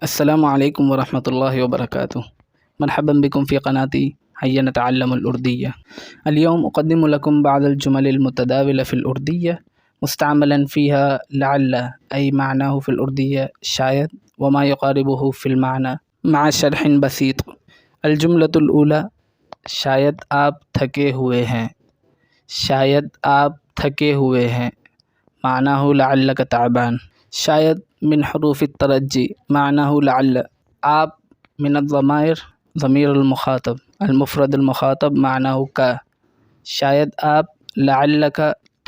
السلام عليكم ورحمة الله وبركاته. مرحبا بكم في قناتي هيا نتعلم الأردية. اليوم أقدم لكم بعض الجمل المتداولة في الأردية مستعملا فيها لعل أي معناه في الأردية شايد وما يقاربه في المعنى مع شرح بسيط. الجملة الأولى شاید آپ تھکے ہوئے ہیں. شاید آپ تھکے ہوئے ہیں معناه لعلك تعبان. شاید من حروف الترجي معناه لعل. آپ من الضمائر ضمیر المخاطب. المفرد المخاطب معناه کا. شاید آپ لعلک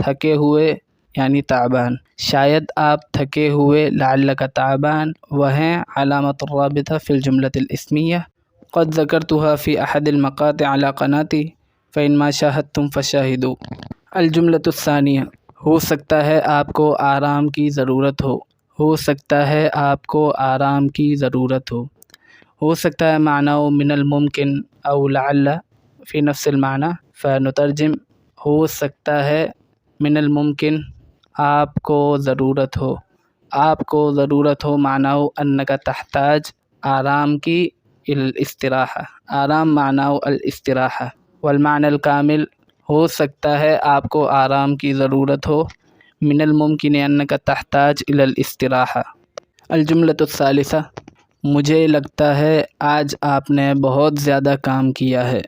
تھکے ہوئے یعنی تعبان. شاید آپ تھکے ہوئے لعلک تعبان وہیں علامة الرابطة في الجملة الاسمية. قد ذكرتها في أحد المقاطع على قناتي فإن ما شاهدتم فشاهدوا. الجملة الثانية ہو سکتا ہے آپ کو آرام کی ضرورت ہو. ہو سکتا ہے آپ کو آرام کی ضرورت ہو. ہو سکتا ہے معناه من الممکن او لعل في نفس المعنى فنترجم ہو سکتا ہے من الممکن آپ کو ضرورت ہو. آپ کو ضرورت ہو معناه انك تحتاج آرام کی الاستراحة. آرام معناه الاستراحة. والمعنى الكامل ہو سکتا ہے آپ کو آرام کی ضرورت ہو من الممکن انک تحتاج الی الاستراحة. الجملة الثالثة مجھے لگتا ہے آج آپ نے بہت زیادہ کام کیا ہے.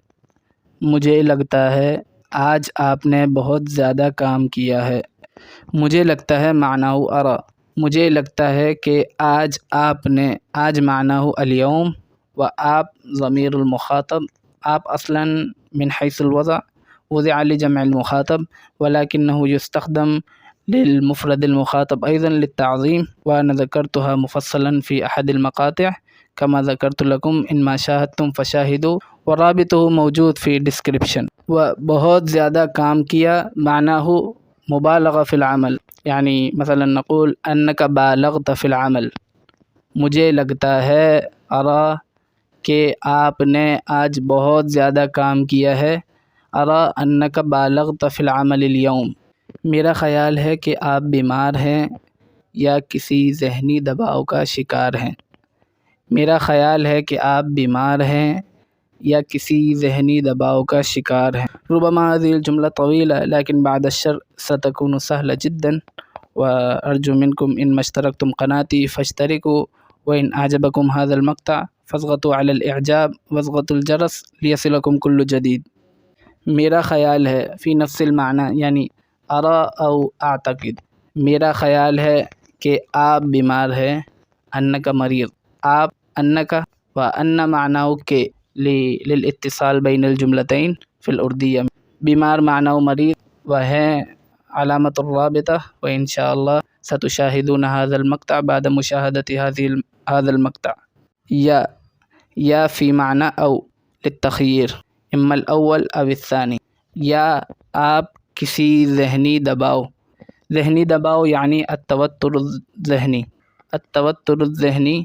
مجھے لگتا ہے آج آپ نے بہت زیادہ کام کیا ہے. مجھے لگتا ہے معناه ارى. مجھے لگتا ہے کہ آج آپ نے. آج معناه اليوم و آپ ضمیر المخاطب. آپ اصلا من حيث الوضع وضع لجمع المخاطب ولكنه يستخدم للمفرد المخاطب أيضا للتعظيم وأنا ذكرتها مفصلا في أحد المقاطع كما ذكرت لكم إن ما شاهدتم فشاهدوا ورابطه موجود في description. وبہت زیادہ کام کیا معناه مبالغة في العمل يعني مثلا نقول أنك بالغت في العمل. مجھے لگتا ہے ارى کہ آپ نے آج بہت زیادہ کام کیا ہے. ارى انك بالغت في العمل اليوم. میرا خیال ہے کہ آپ بیمار ہیں یا کسی ذہنی دباؤ کا شکار ہیں. میرا خیال ہے کہ آپ بیمار ہیں یا کسی ذہنی دباؤ کا شکار ہیں. ربما هذه الجملة طويلة لكن بعد الشر ستكون سهلة جدا. وأرجو منكم إن ما اشتركتم قناتي فاشتركوا وإن أعجبكم هذا المقطع فاضغطوا على الإعجاب واضغطوا الجرس ليصلكم كل جديد. میرا خیال ہے فی نفس المعنى یعنی ارى او اعتقد. میرا خیال ہے کہ آپ بیمار ہیں. انک مریض. آپ انک وان معناه کہ للاتصال بین الجملتين في الأردية. بیمار معناه مریض وہیں علامة الرابطة وإن شاء الله ستشاهدون هذا المقطع بعد مشاهدة هذا المقطع. یا في معنى أو للتخيير اما الاول او الثاني. یا آپ کسی ذہنی دباؤ. ذہنی دباؤ یعنی التوتر الذہنی. التوتر الذہنی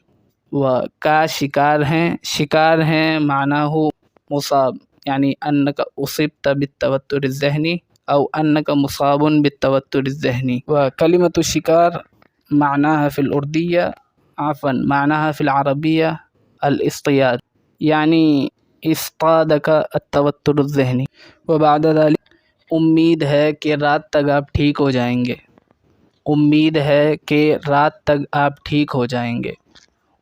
و کا شکار ہیں. شکار ہیں معناه مصاب یعنی انک اصبت بالتوتر الذہنی او انک مصاب بالتوتر الذہنی. وكلمة الشکار معناها في الأردية معناها في العربية الاصطياد يعني اصطادك التوتر الذہنی. وبعد ذلك امید ہے کہ رات تک آپ ٹھیک ہو جائیں گے. امید ہے کہ رات تک آپ ٹھیک ہو جائیں گے.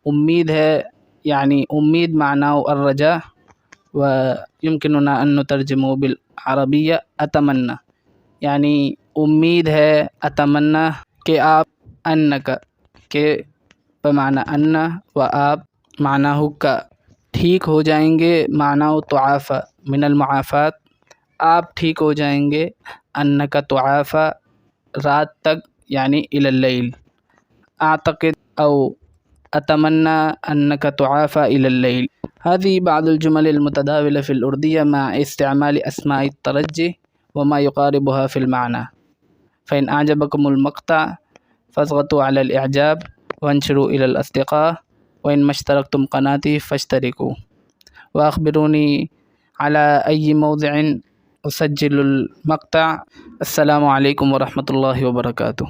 امید ہے يعني امید معناه الرجاء ويمكننا أن نترجمه بالعربية أتمنى يعني امید ہے اتمنى کہ آپ انک کہ بمعنى ان و آپ معناه کا ٹھیک ہو جائیں گے. معناه تعافى من المعافات. آپ ٹھیک ہو جائیں گے. انک تعافى رات تک یعنی الى اللیل. اعتقد او اتمنى انک تعافى الى الليل. هذه بعض الجمل المتداولة في الأردية مع استعمال أسماء الترجي وما يقاربها في المعنى. فإن أعجبكم المقطع فاضغطوا على الإعجاب وانشروا إلى الأصدقاء وإن ما اشتركتم قناتي فاشتركوا وأخبروني على أي موضع أسجل المقطع. السلام عليكم ورحمة الله وبركاته.